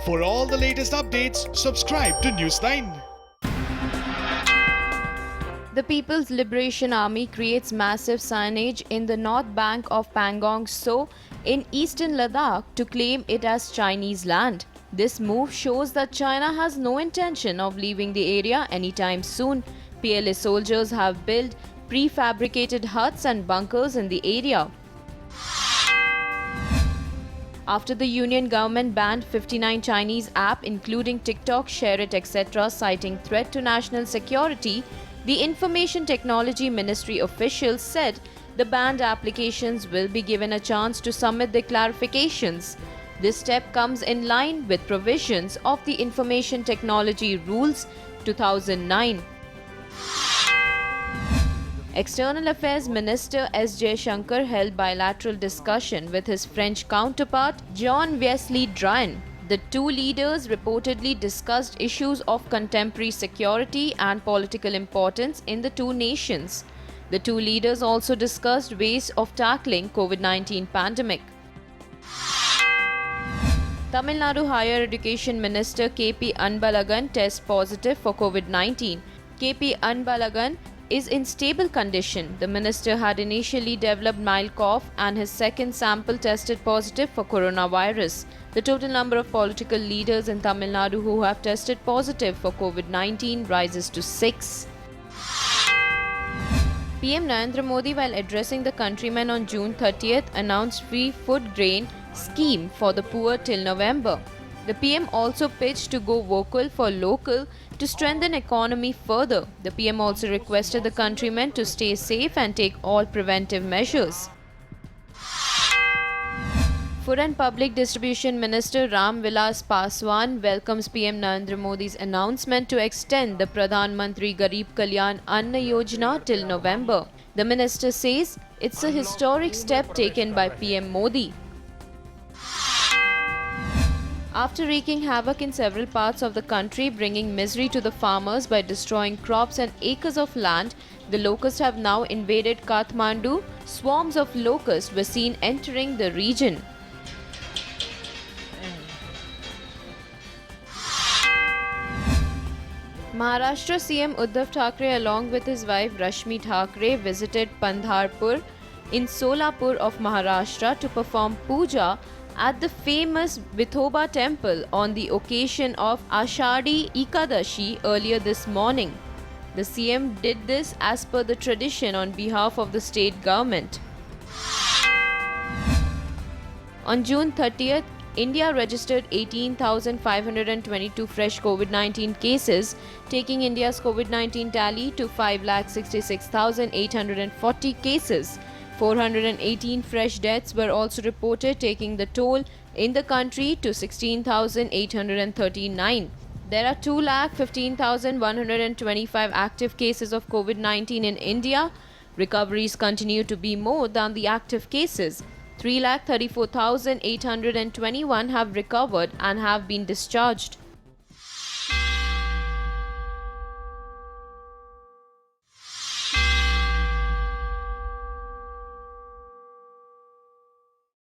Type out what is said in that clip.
For all the latest updates, subscribe to Newsline. The People's Liberation Army creates massive signage in the north bank of Pangong Tso in eastern Ladakh to claim it as Chinese land. This move shows that China has no intention of leaving the area anytime soon. PLA soldiers have built prefabricated huts and bunkers in the area. After the Union government banned 59 Chinese apps including TikTok, ShareIt, etc. citing threat to national security, the Information Technology Ministry officials said the banned applications will be given a chance to submit their clarifications. This step comes in line with provisions of the Information Technology Rules 2009. External Affairs Minister S. Jaishankar held bilateral discussion with his French counterpart Jean-Yves Le Drian. The two leaders reportedly discussed issues of contemporary security and political importance in the two nations. The two leaders also discussed ways of tackling COVID-19 pandemic. Tamil Nadu Higher Education Minister K.P. Anbalagan tests positive for COVID-19. K.P. Anbalagan is in stable condition. The minister had initially developed mild cough and his second sample tested positive for coronavirus. The total number of political leaders in Tamil Nadu who have tested positive for COVID-19 rises to 6. PM Narendra Modi, while addressing the countrymen on June 30th, announced free food grain scheme for the poor till November. The PM also pitched to go vocal for local to strengthen economy further. The PM also requested the countrymen to stay safe and take all preventive measures. Food and Public Distribution Minister Ram Vilas Paswan welcomes PM Narendra Modi's announcement to extend the Pradhan Mantri Garib Kalyan Anna Yojana till November. The minister says it's a historic step taken by PM Modi. After wreaking havoc in several parts of the country, bringing misery to the farmers by destroying crops and acres of land, the locusts have now invaded Kathmandu. Swarms of locusts were seen entering the region. Maharashtra CM Uddhav Thackeray along with his wife Rashmi Thackeray visited Pandharpur in Solapur of Maharashtra to perform puja at the famous Vithoba temple on the occasion of Ashadi Ekadashi earlier this morning. The CM did this as per the tradition on behalf of the state government. On June 30th, India registered 18,522 fresh COVID-19 cases, taking India's COVID-19 tally to 5,66,840 cases. 418 fresh deaths were also reported, taking the toll in the country to 16,839. There are 2,15,125 active cases of COVID-19 in India. Recoveries continue to be more than the active cases. 3,34,821 have recovered and have been discharged.